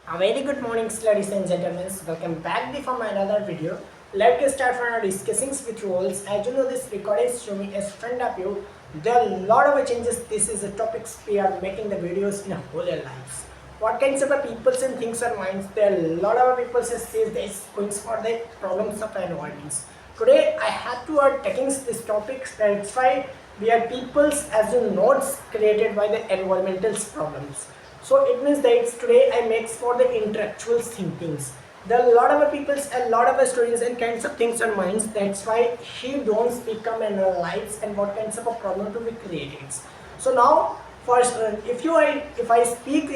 A very good morning, ladies and gentlemen. Welcome back for my another video. Let's get started for our discussings with roles. As you know, this recording is showing in front of you. There are a lot of changes. This is the topics we are making the videos in a whole lives. What kinds of peoples and things are minds? There are a lot of people say this going for the problems of environments. Today, I have to taking this topic. That's why we are peoples as the nodes created by the environmental problems. So it means that today I make for the intellectual thinkings. There are a lot of people, a lot of students and kinds of things on minds. That's why he don't become analyze and what kinds of a problem to be created. So now, first, if I speak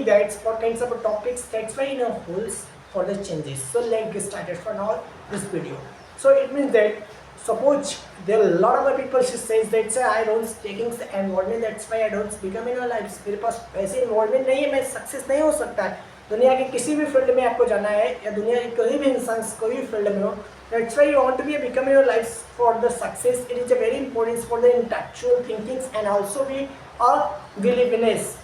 that what kinds of topics. That's why holes for the changes. So let's get started for now this video. So it means that suppose there are a lot of people who says that say I don't taking the environment, that's why I don't become in our lives. मेरे पास ऐसे environment नहीं है, मैं success नहीं हो सकता है. दुनिया के किसी भी फील्ड में आपको जाना है या दुनिया के कोई भी इंसान कोई भी फील्ड में हो, that's why you want to be become in your lives for the success. It is a very important for the intellectual thinkings and also be a willingness.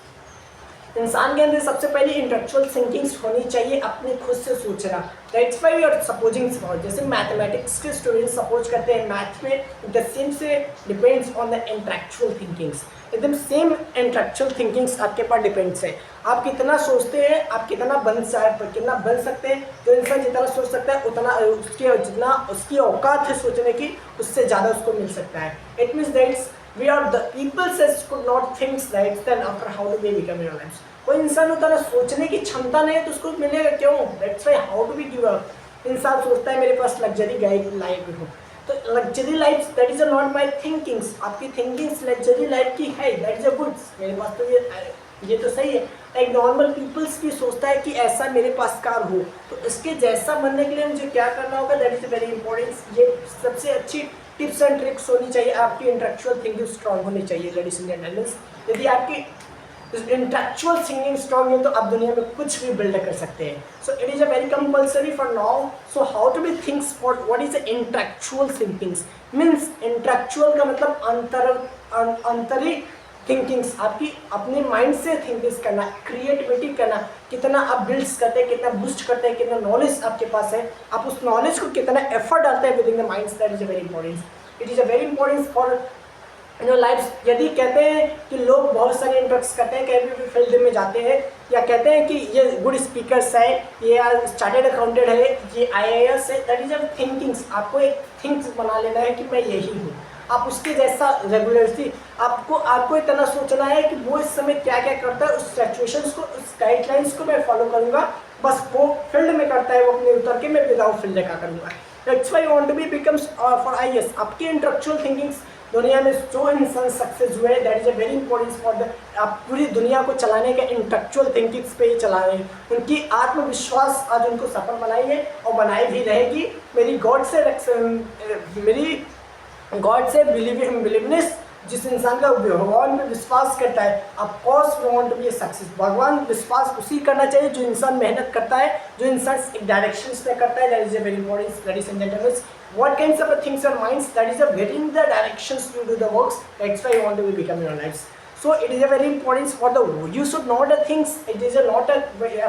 इंसान के अंदर सबसे पहले इंटेलेक्चुअल थिंकिंग्स होनी चाहिए, अपने खुद से सोचना. That's why we are supposing small. जैसे मैथमेटिक्स के स्टूडेंट्स सपोज करते हैं मैथ में द सेम से depends on the intellectual thinkings. एकदम सेम इंटेलेक्चुअल थिंकिंग्स आपके पास डिपेंड्स है. आप कितना सोचते हैं, आप कितना बन सकते हैं. जो इंसान जितना सोच सकता है उतना जितना उसकी औकात है सोचने की, उससे ज़्यादा उसको मिल सकता है. It means that's we are the people says could not think right then after how to be become your lives. कोई इंसान उतना सोचने की क्षमता नहीं है तो उसको मिलेगा क्यों? That's why how to be give up. इंसान सोचता है मेरे पास लग्जरी लाइफ हो, तो luxury life that is not my thinkings. आपकी थिंकिंग्स लग्जरी लाइफ की है, दैट इज अ गुड. मेरे पास तो ये तो सही है. एक नॉर्मल पीपल्स भी सोचता है कि ऐसा मेरे पास कार हो, तो इसके जैसा बनने के लिए मुझे क्या करना होगा, दैट इज वेरी इंपॉर्टेंट. ये सबसे अच्छी टिप्स एंड ट्रिक्स होनी चाहिए. आपकी इंटेलेक्चुअल थिंकिंग स्ट्रांग होनी चाहिए लेडीज एंड जेंटलमैन. यदि आपकी इंटेलेक्चुअल थिंकिंग स्ट्रांग है तो आप दुनिया में कुछ भी बिल्ड कर सकते हैं. So it is a very compulsory for now. So how to be thinks for what is intellectual thinkings means. Intellectual का मतलब अंतरिक थिंकिंग्स. आपकी अपने माइंड से थिंकिंग्स करना, क्रिएटिविटी करना, कितना आप बिल्ड्स करते हैं, कितना बूस्ट करते हैं, कितना नॉलेज आपके पास है, आप उस नॉलेज को कितना एफर्ट डालते हैं with in the mind. That is a very important. It is a very important for life. यदि कहते हैं कि लोग बहुत सारे इंटरेक्ट करते हैं, कहीं भी फील्ड में जाते हैं या कहते हैं कि ये गुड स्पीकर्स है, ये चार्टेड अकाउंटेंट है, ये IAS है, दैट इज अ थिंकिंग्स. आपको एक थिंक्स बना लेना है कि मैं यही हूँ. आप उसके जैसा रेगुलरली आपको इतना सोचना है कि वो इस समय क्या क्या करता है, उस सिचुएशंस को, उस गाइडलाइंस को मैं फॉलो करूँगा. बस वो फील्ड में करता है, वो अपने उतर के मैं विदाउट फील्ड का करूँगा. That's why want to be becomes for IAS. आपकी इंटेलेक्चुअल थिंकिंग्स दुनिया में जो इंसान सक्सेस हुए, that is a very important for the. आप पूरी दुनिया को चलाने के इंटेलेक्चुअल थिंकिंग्स पे ही चला रहे हैं. उनकी आत्मविश्वास आज उनको सफल बनाई है और बनाई भी रहेगी. मेरी गॉड से बिलीवनेस. जिस इंसान का भगवान में विश्वास करता है, of course we want to be success. भगवान विश्वास उसी करना चाहिए जो इंसान मेहनत करता है, जो इंसान एक डायरेक्शंस में करता है. That is a very important ladies and gentleman. What kinds of things are minds, that is getting the directions to do the works. That's why you want to be become your lives. So it is a very important for the, you should know the things. It is a not a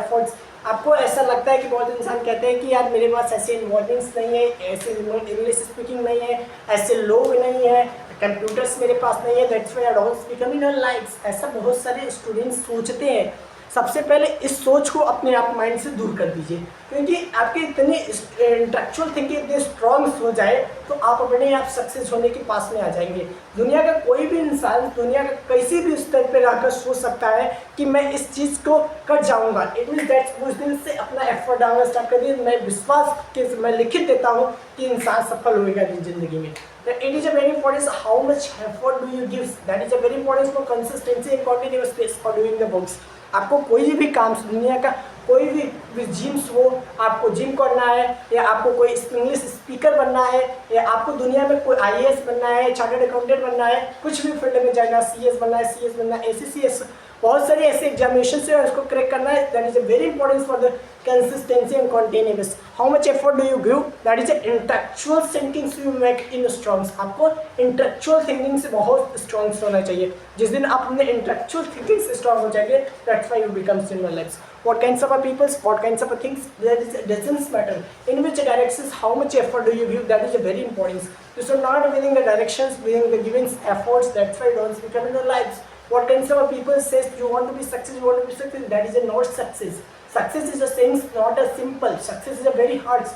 efforts. आपको ऐसा लगता है कि बहुत इंसान कहते हैं कि यार मेरे पास ऐसे इन्वॉल्वमेंट्स नहीं है, ऐसे इंग्लिश स्पीकिंग नहीं है, ऐसे लोग नहीं है, कंप्यूटर्स मेरे पास नहीं है, that's why I don't become in your life. ऐसा बहुत सारे स्टूडेंट्स सोचते हैं. सबसे पहले इस सोच को अपने आप माइंड से दूर कर दीजिए, क्योंकि आपकी इतनी इंटेलेक्चुअल थिंकिंग इतनी स्ट्रांग हो जाए तो आप अपने आप सक्सेस होने के पास में आ जाएंगे. दुनिया का कोई भी इंसान दुनिया का किसी भी स्तर पर रहकर सोच सकता है कि मैं इस चीज़ को कर जाऊंगा. इट मीन्स दैट उस दिन से अपना एफर्ट डालना स्टार्ट कर दिए. मैं विश्वास के मैं लिखित देता हूँ कि इंसान सफल होगा जिंदगी में. It is a very important how much effort do you give. That is a very important for consistency and continuous pace for doing the works. आपको कोई भी काम दुनिया का कोई भी जिम्स हो, आपको जिम करना है या आपको कोई इंग्लिश स्पीकर बनना है या आपको दुनिया में कोई IAS बनना है, चार्टर्ड अकाउंटेंट बनना है, कुछ भी फील्ड में जाना, CS बनना है, CS बनना है, ACCS बहुत सारी ऐसे एग्जामिनेशन है उसको क्रैक करना है, that is a very important for the consistency and continuous. How much effort do you give, that is intellectual thinking you make in strongs. आपको इंटेलेक्चुअल थिंकिंग से बहुत स्ट्रॉन्ग होना चाहिए। जिस दिन आप अपने इंटेलेक्चुअल थिंकिंग से स्ट्रॉन्ग हो जाएंगे, that's why you become in your life. What kinds of peoples, what kinds of things, that is doesn't matter. In which directions, how much effort do you give, that is a very important. You should not within the directions, within the given efforts, that's why don't become in your lives. What kinds of people says you want to be success, you want to be success, that is a not success. Success is a thing, not a simple. Success is a very hard.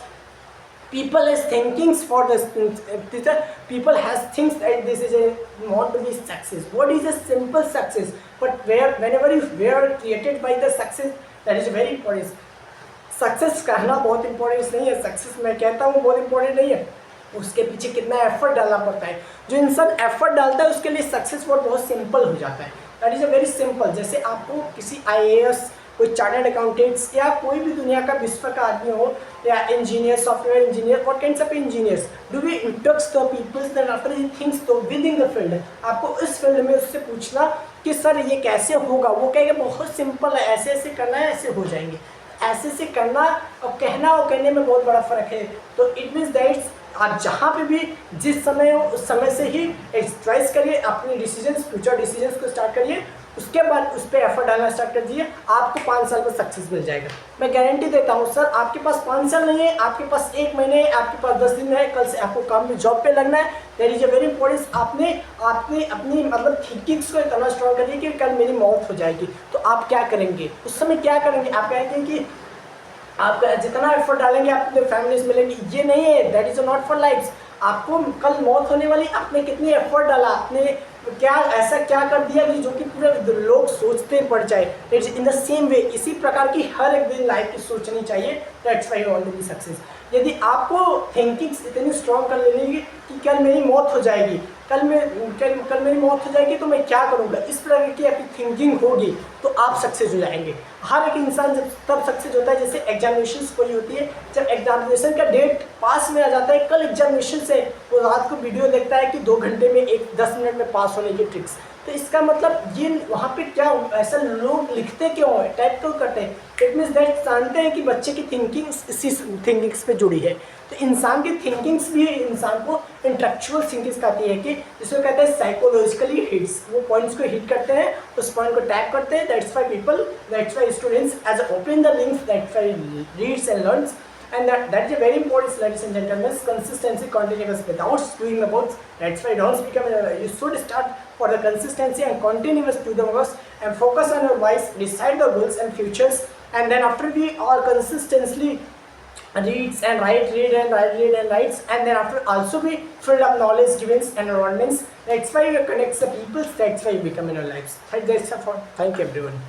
People has thinkings for this. People has things that this is a want to be success. What is a simple success? But whenever you were created by the success, that is very important. Success करना बहुत important नहीं है, success मैं कहता हूँ बहुत important नहीं है, उसके पीछे कितना एफर्ट डालना पड़ता है। जो इंसान एफर्ट डालता है उसके लिए सक्सेस बहुत सिंपल हो जाता है। That is a very simple. जैसे आपको किसी IAS, कोई चार्टर्ड अकाउंटेंट्स या कोई भी दुनिया का विश्व का आदमी हो, या engineer, software engineer, what kinds of engineers do we interest the peoples that after he thinks to with in the field. आपको इस फील्ड में उससे पूछना कि सर ये कैसे होगा, वो कहेगा बहुत सिंपल है, ऐसे ऐसे करना है, ऐसे हो जाएंगे। ऐसे से करना और कहना और कहने में बहुत बड़ा फ़र्क है। तो इट मीन्स दैट आप जहाँ पे भी जिस समय हो उस समय से ही एक्सरसाइज करिए, अपने डिसीजंस, फ्यूचर डिसीजंस को स्टार्ट करिए, उसके बाद उस पर एफर्ट डालना स्टार्ट कर दीजिए, आपको 5 साल में सक्सेस मिल जाएगा। मैं गारंटी देता हूँ सर, आपके पास 5 साल नहीं है, आपके पास 1 महीने है, आपके पास 10 दिन है, कल से आपको काम में जॉब पे लगना है। That is a very important. आपने अपनी मतलब थिंकिंग्स को इतना स्ट्रॉन्ग करिए कि कल मेरी मौत हो जाएगी तो आप क्या करेंगे, उस समय क्या करेंगे। आप कहेंगे कि आप जितना एफर्ट डालेंगे आपको फैमिलीज मिलेंगी, ये नहीं है, that is not for life. आपको कल मौत होने वाली, आपने कितनी एफर्ट डाला, आपने क्या ऐसा क्या कर दिया कि जो कि पूरे लोग सोचते पड़ जाए। It's in the same way, इसी प्रकार की हर एक दिन लाइफ की सोचनी चाहिए। That's why you want to be success. यदि आपको थिंकिंग्स इतनी स्ट्रॉन्ग कर लेंगे कि कल मेरी मौत हो जाएगी, कल मेरी मौत हो जाएगी तो मैं क्या करूँगा, इस प्रकार की आपकी थिंकिंग होगी तो आप सक्सेस हो जाएंगे। हर एक इंसान जब तब सक्सेस होता है जैसे एग्जामिनेशन कोई होती है, जब एग्जामिनेशन का डेट पास में आ जाता है, कल एग्जामिनेशन से वो रात को वीडियो देखता है कि 2 घंटे में 10 मिनट में पास होने की ट्रिक्स। तो इसका मतलब ये वहाँ पे क्या ऐसा लोग लिखते क्यों है, टाइप क्यों करते हैं। इट मीन्स दैट जानते हैं कि बच्चे की थिंकिंग्स इसी थिंकिंग्स पे जुड़ी है। तो इंसान की थिंकिंग्स भी इंसान को इंटेलेक्चुअल थिंकिंग्स कहती है कि जिसको कहते हैं साइकोलॉजिकली हिट्स। वो पॉइंट्स को हिट करते हैं, उस पॉइंट को टैग करते हैं। That's why students as open the links, that's why reads and learns, and that is a very important, ladies and gentlemen. Consistency, continuous without doing the works. That's why don't become you should start for the consistency and continuous do the works and focus on your wise, decide the goals and futures, and then after we all consistently reads and writes, and then after also be filled up knowledge givens and environments. That's why you connect the people, that's why you become in your lives. That's all. Thank you everyone.